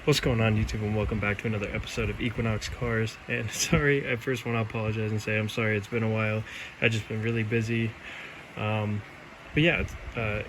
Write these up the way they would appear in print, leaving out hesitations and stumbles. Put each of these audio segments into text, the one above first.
What's going on, YouTube, and welcome back to another episode of Equinox Cars. And sorry, I first want to apologize and say I'm sorry it's been a while. I've just been really busy. But yeah,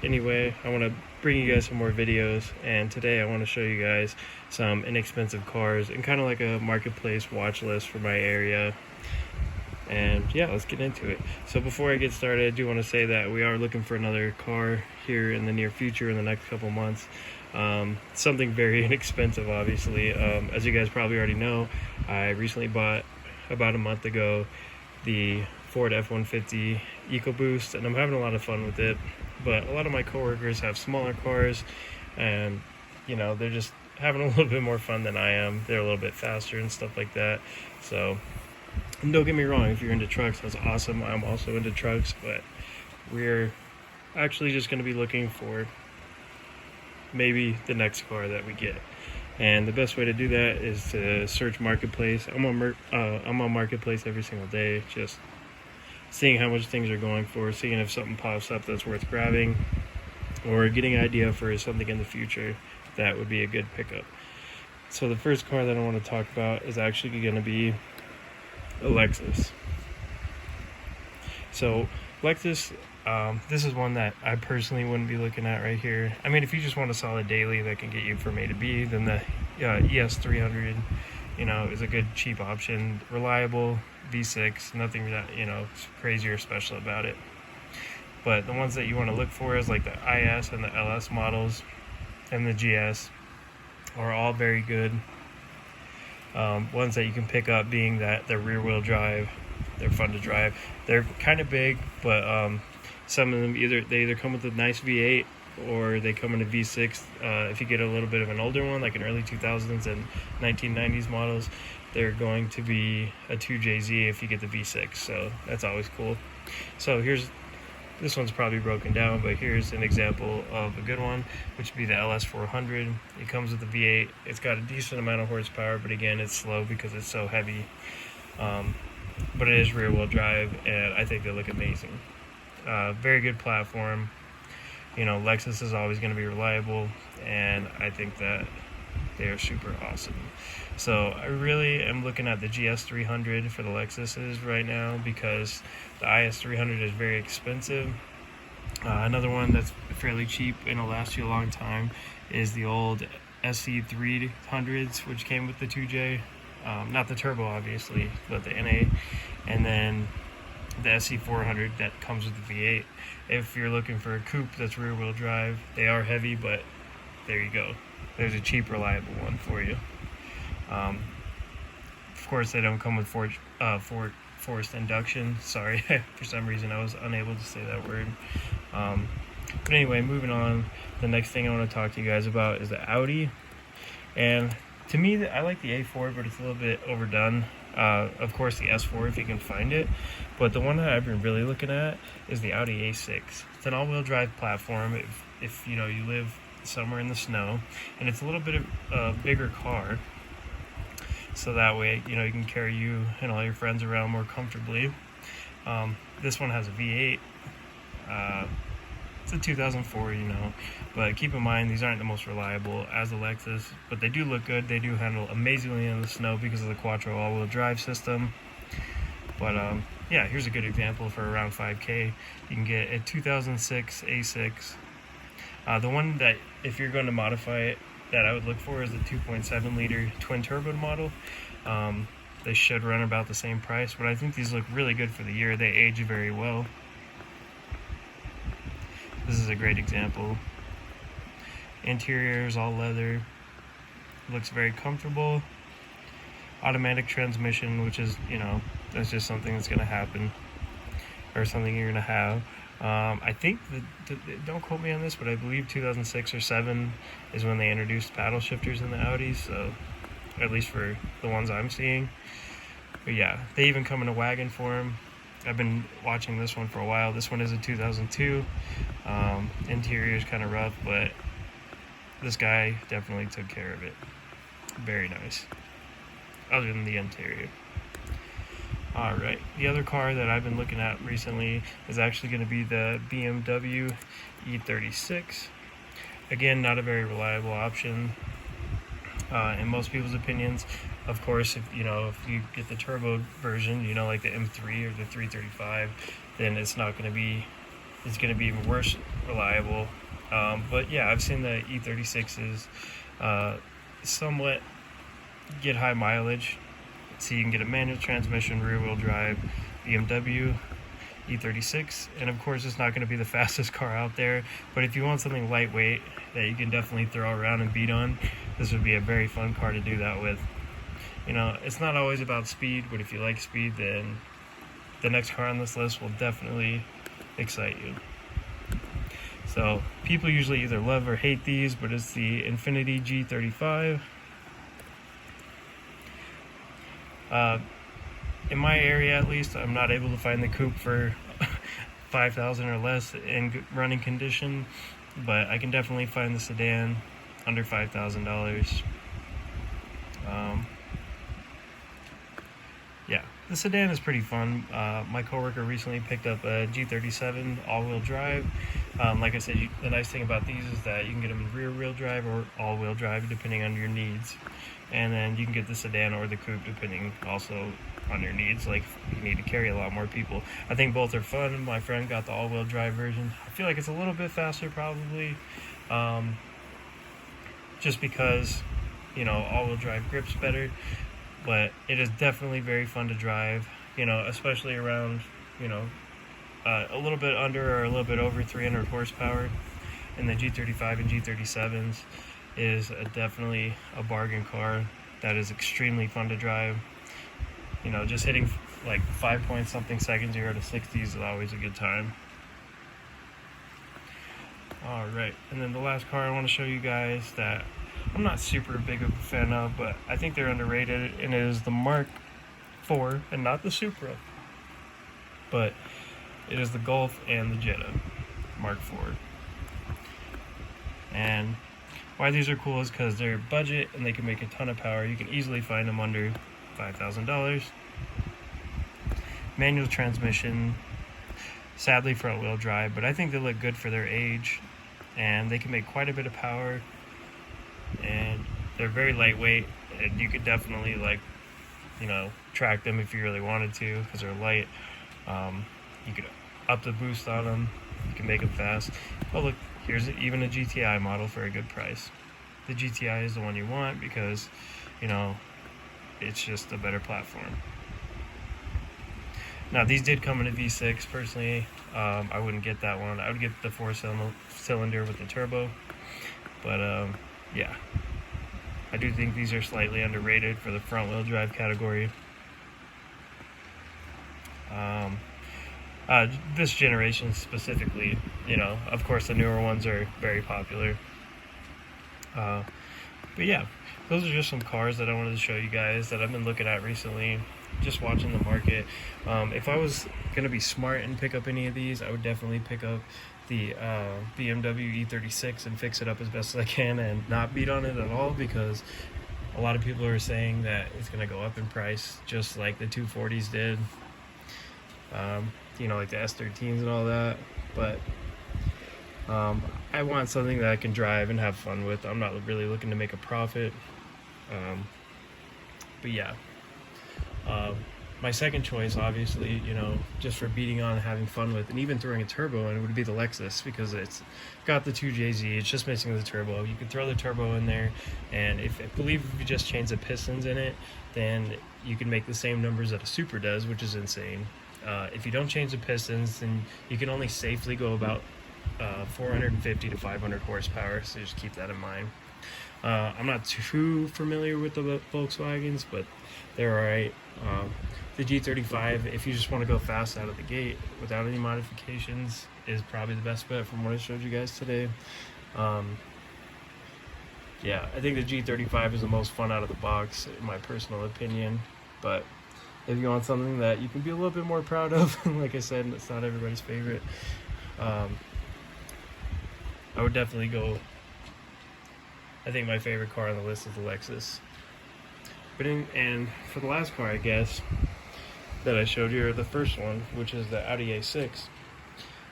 anyway, I want to bring you guys some more videos, and today I want to show you guys some inexpensive cars and kind of like a marketplace watch list for my area. And yeah, let's get into it. So before I get started, I do want to say that we are looking for another car here in the near future, in the next couple months. Something very inexpensive, obviously. As you guys probably already know, I recently bought, about a month ago, the Ford F-150 EcoBoost, and I'm having a lot of fun with it. But a lot of my coworkers have smaller cars, and they're just having a little bit more fun than I am. They're a little bit faster and stuff like that. So don't get me wrong, if you're into trucks, that's awesome. I'm also into trucks, but we're actually just going to be looking for maybe the next car that we get. And the best way to do that is to search Marketplace. I'm on Marketplace every single day, just seeing how much things are going for, seeing if something pops up that's worth grabbing, or getting an idea for something in the future that would be a good pickup. So the first car that I want to talk about is actually going to be a Lexus. So Lexus, this is one that I personally wouldn't be looking at right here. I mean, if you just want a solid daily that can get you from A to B, then the ES300, is a good cheap option. Reliable, V6, nothing that, crazy or special about it. But the ones that you want to look for is like the IS and the LS models and the GS are all very good. Ones that you can pick up being that they're rear wheel drive, they're fun to drive. They're kind of big, but some of them either come with a nice V8 or they come in a V6. If you get a little bit of an older one, like an early 2000s and 1990s models, they're going to be a 2JZ if you get the V6. So that's always cool. So this one's probably broken down, but here's an example of a good one, which would be the LS400. It comes with a V8. It's got a decent amount of horsepower, but again, it's slow because it's so heavy. But it is rear wheel drive, and I think they look amazing. Very good platform. Lexus is always going to be reliable, and I think that they are super awesome. So I really am looking at the GS300 for the Lexuses right now because the IS300 is very expensive. Another one that's fairly cheap and will last you a long time is the old SC300s, which came with the 2J. Not the turbo, obviously, but the NA. And then the SC400 that comes with the V8. If you're looking for a coupe that's rear wheel drive, they are heavy, but there you go. There's a cheap, reliable one for you. Of course, they don't come with forced induction. Sorry, for some reason I was unable to say that word. But anyway, moving on. The next thing I want to talk to you guys about is the Audi. And to me, I like the A4, but it's a little bit overdone. Of course, the S4 if you can find it. But the one that I've been really looking at is the Audi A6. It's an all-wheel drive platform. If you live somewhere in the snow, and it's a little bit of a bigger car, so that way you can carry you and all your friends around more comfortably. This one has a V8. It's a 2004, but keep in mind these aren't the most reliable as a Lexus, but they do look good. They do handle amazingly in the snow because of the Quattro all-wheel drive system. But yeah, here's a good example for around 5K. You can get a 2006 A6. The one that, if you're going to modify it, that I would look for is the 2.7 liter twin turbo model. They should run about the same price, but I think these look really good for the year. They age very well. This is a great example. Interior is all leather. Looks very comfortable. Automatic transmission, which is, that's just something that's going to happen, or something you're going to have. I think, don't quote me on this, but I believe 2006 or 7 is when they introduced paddle shifters in the Audi, so at least for the ones I'm seeing. But yeah, they even come in a wagon form. I've been watching this one for a while. This one is a 2002. Interior is kind of rough, but this guy definitely took care of it. Very nice. Other than the interior. Alright, the other car that I've been looking at recently is actually going to be the BMW E36. Again, not a very reliable option. in most people's opinions. Of course, if you get the turbo version, like the M3 or the 335, then it's going to be even worse reliable. But yeah, I've seen the E36s somewhat get high mileage. So you can get a manual transmission, rear wheel drive BMW E36, and of course it's not going to be the fastest car out there, but if you want something lightweight that you can definitely throw around and beat on, this would be a very fun car to do that with. It's not always about speed, but if you like speed, then the next car on this list will definitely excite you. So people usually either love or hate these, but it's the Infiniti G35. In my area, at least, I'm not able to find the coupe for $5,000 or less in running condition, but I can definitely find the sedan under $5,000. Yeah, the sedan is pretty fun. My coworker recently picked up a G37 all-wheel drive. Like I said, the nice thing about these is that you can get them in rear-wheel drive or all-wheel drive depending on your needs. And then you can get the sedan or the coupe depending also on your needs. Like, you need to carry a lot more people. I think both are fun. My friend got the all-wheel drive version. I feel like it's a little bit faster probably, just because all-wheel drive grips better, but it is definitely very fun to drive, especially around a little bit under or a little bit over 300 horsepower. And the G35 and G37s is definitely a bargain car that is extremely fun to drive. Just hitting like 5 point something seconds 0 to 60 is always a good time. Alright, and then the last car I want to show you guys that I'm not super big of a fan of, but I think they're underrated, and it is the Mark IV, and not the Supra, but it is the Golf and the Jetta Mark IV. And why these are cool is because they're budget and they can make a ton of power. You can easily find them under $5,000. Manual transmission, sadly front wheel drive, but I think they look good for their age, and they can make quite a bit of power, and they're very lightweight, and you could definitely track them if you really wanted to because they're light. You could up the boost on them, you can make them fast. Oh look, here's even a GTI model for a good price. The GTI is the one you want because, it's just a better platform. Now, these did come in a V6. Personally, I wouldn't get that one. I would get the 4-cylinder with the turbo. But, yeah. I do think these are slightly underrated for the front-wheel drive category. This generation specifically, of course the newer ones are very popular. But yeah, those are just some cars that I wanted to show you guys that I've been looking at recently, just watching the market. If I was going to be smart and pick up any of these, I would definitely pick up the BMW E36 and fix it up as best as I can and not beat on it at all, because a lot of people are saying that it's going to go up in price just like the 240s did. Like the S13s and all that, but I want something that I can drive and have fun with. I'm not really looking to make a profit. But yeah, my second choice, obviously, just for beating on and having fun with, and even throwing a turbo in, it would be the Lexus, because it's got the 2JZ. It's just missing the turbo. You could throw the turbo in there, and I believe if you just change the pistons in it, then you can make the same numbers that a Supra does, which is insane. If you don't change the pistons, then you can only safely go about 450 to 500 horsepower, so just keep that in mind. I'm not too familiar with the Volkswagens, but they're alright. The G35, if you just want to go fast out of the gate without any modifications, is probably the best bet from what I showed you guys today. Yeah, I think the G35 is the most fun out of the box, in my personal opinion, but if you want something that you can be a little bit more proud of, like I said, it's not everybody's favorite, I would definitely go. I think my favorite car on the list is the Lexus. And for the last car, I guess, that I showed you, or the first one, which is the Audi A6.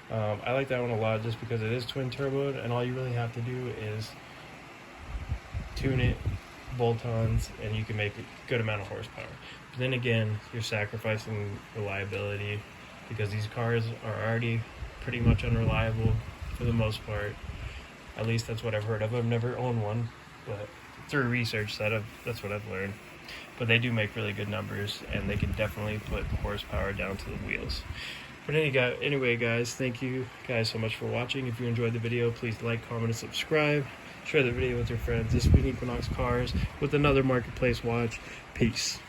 I like that one a lot just because it is twin turboed, and all you really have to do is tune it, bolt-ons, and you can make a good amount of horsepower. But then again, you're sacrificing reliability because these cars are already pretty much unreliable for the most part. At least that's what I've heard of. I've never owned one, but through research that's what I've learned. But they do make really good numbers, and they can definitely put horsepower down to the wheels. But anyway, guys, thank you guys so much for watching. If you enjoyed the video, please like, comment, and subscribe. Share the video with your friends. This has been Equinox Cars with another Marketplace Watch. Peace.